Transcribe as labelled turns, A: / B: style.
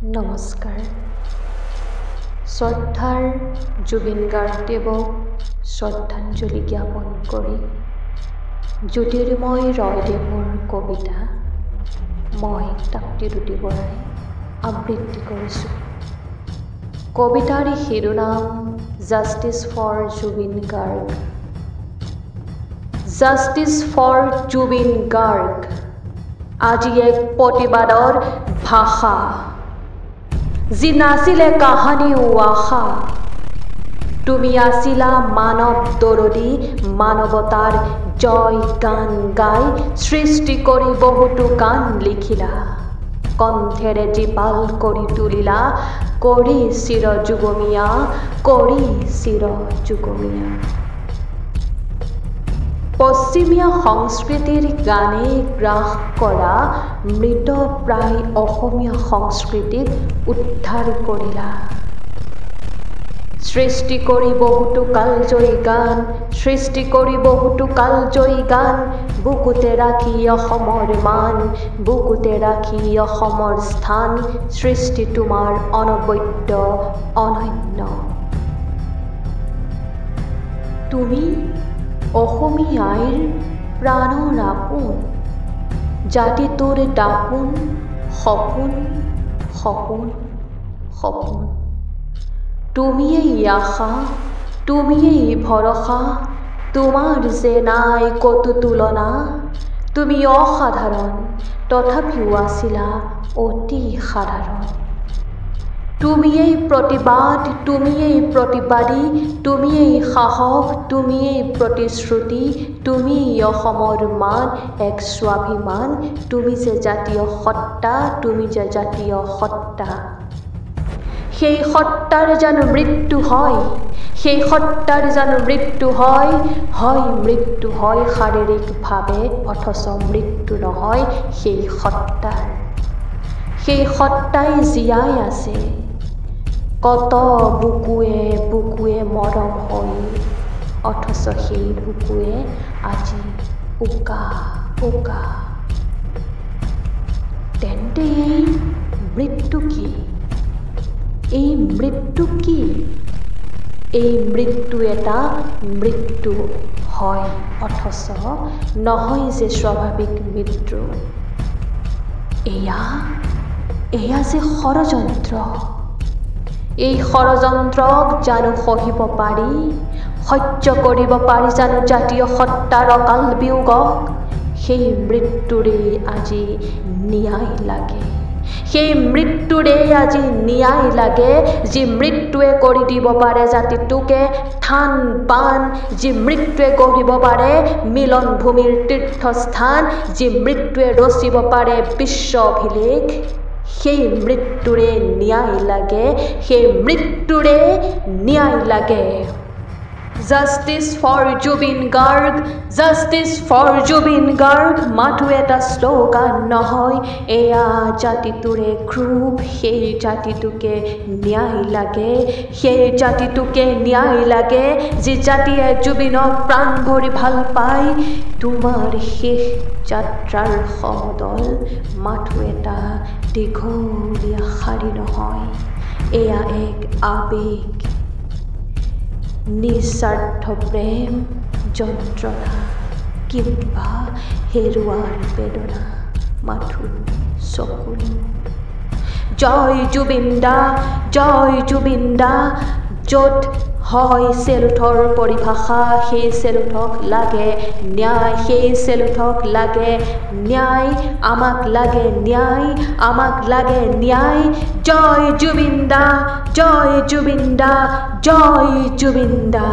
A: নমস্কাৰ। শ্ৰদ্ধাৰ জুবিন গাৰ্গদেৱক শ্ৰদ্ধাঞ্জলি জ্ঞাপন কৰি জ্যোতিৰ্ময় ৰয়দেৱৰ কবিতা মই তাপ্তিৰুতি বৰাই আবৃত্তি কৰিছোঁ। কবিতাৰ শিৰোনাম justice for Zubeen Garg. Justice for Zubeen Garg আজি এক প্ৰতিবাদৰ ভাষা, যি নাছিলে কাহানি ও আশা। তুমি আছিলা মানৱ দৰদী, মানৱতাৰ জয় গান গাই সৃষ্টি কৰি বহুতো গান লিখিলা। কণ্ঠেৰে জীপাল কৰি তুলিলা, কৰি চিৰ যুগমীয়া, কৰি চিৰ যুগমীয়া। পশ্চিমীয়া সংস্কৃতিৰ গানে গ্ৰাস কৰা মৃতপ্ৰায় অসমীয়া সংস্কৃতিক উদ্ধাৰ কৰিলা। সৃষ্টি কৰি বহুতো কালজয়ী গান, সৃষ্টি কৰি বহুতো কালজয়ী গান, বুকুতে ৰাখি অসমৰ মান, বুকুতে ৰাখি অসমৰ স্থান। সৃষ্টি তোমাৰ অনবদ্য অনন্য। তুমি অসমীয়াইৰ প্ৰাণৰ আপোন, জাতিটোৰ দাপোন, সপোন সপোন সপোন। তুমিয়েই আশা, তুমিয়েই ভৰসা, তোমাৰ যে নাই কতো তুলনা। তুমি অসাধাৰণ, তথাপিও আছিলা অতি সাধাৰণ। তুমিয়েই প্ৰতিবাদ, তুমিয়েই প্ৰতিবাদী, তুমিয়েই সাহস, তুমিয়েই প্ৰতিশ্ৰুতি। তুমিয়েই অসমৰ মান, এক স্বাভিমান। তুমি যে জাতীয় সত্তা, তুমি যে জাতীয় সত্তা। সেই সত্তাৰ জানো মৃত্যু হয়, সেই সত্তাৰ জানো মৃত্যু হয়। হয় মৃত্যু হয় শাৰীৰিকভাৱে, অথচ মৃত্যু নহয় সেই সত্তাৰ। সেই সত্তাই জীয়াই আছে কত বুকুৱে বুকুৱে মৰম হৈ, অথচ সেই বুকুৱে আজি উকা উকা। তেন্তে এই মৃত্যু কি? এই মৃত্যু কি? এই মৃত্যু এটা মৃত্যু হয়, অথচ নহয় যে স্বাভাৱিক মৃত্যু। এয়া যে ষড়যন্ত্ৰ। এই ষড়যন্ত্ৰক জানো সহিব পাৰি, সহ্য কৰিব পাৰি জানো জাতীয় সত্তাৰ অকাল বিয়োগক? সেই মৃত্যুৰে আজি ন্যায় লাগে, সেই মৃত্যুৰে আজি ন্যায় লাগে। যি মৃত্যুৱে কৰি দিব পাৰে জাতিটোকে থান বান, যি মৃত্যুৱে গঢ়িব পাৰে মিলন ভূমিৰ তীৰ্থস্থান, যি মৃত্যুৱে ৰচিব পাৰে বিশ্ব অভিলেখ, সেই মৃত্যুৰে ন্যায় লাগে, সেই মৃত্যুৰে ন্যায় লাগে। Justice for Zubeen Garg, justice for Zubeen Garg মাথো এটা শ্লোগান নহয়, এয়া জাতিটোৰে ক্ষোভ। সেই জাতিটোকে ন্যায় লাগে, সেই জাতিটোকে ন্যায় লাগে, যি জাতিয়ে জুবিনক প্ৰাণ ভৰি ভাল পায়। তোমাৰ শেষ যাত্ৰাৰ সমদল মাথো এটা দীঘলীয়া শাৰী নহয়, এয়া এক আবেগ, নিস্বাৰ্থ প্ৰেম, যন্ত্ৰণা কিম্বা হেৰুৱাৰ বেদনা মাথো চকুলো। জয় জুবিন দা, জয় জুবিন দা। য'ত হয় চেলুথৰ পৰিভাষা, সেই চেলুথক লাগে ন্যায়, সেই চেলুথক লাগে ন্যায়। আমাক লাগে ন্যায়, আমাক লাগে ন্যায়। জয় জুবিন দা, জয় জুবিন দা, জয় জুবিন দা।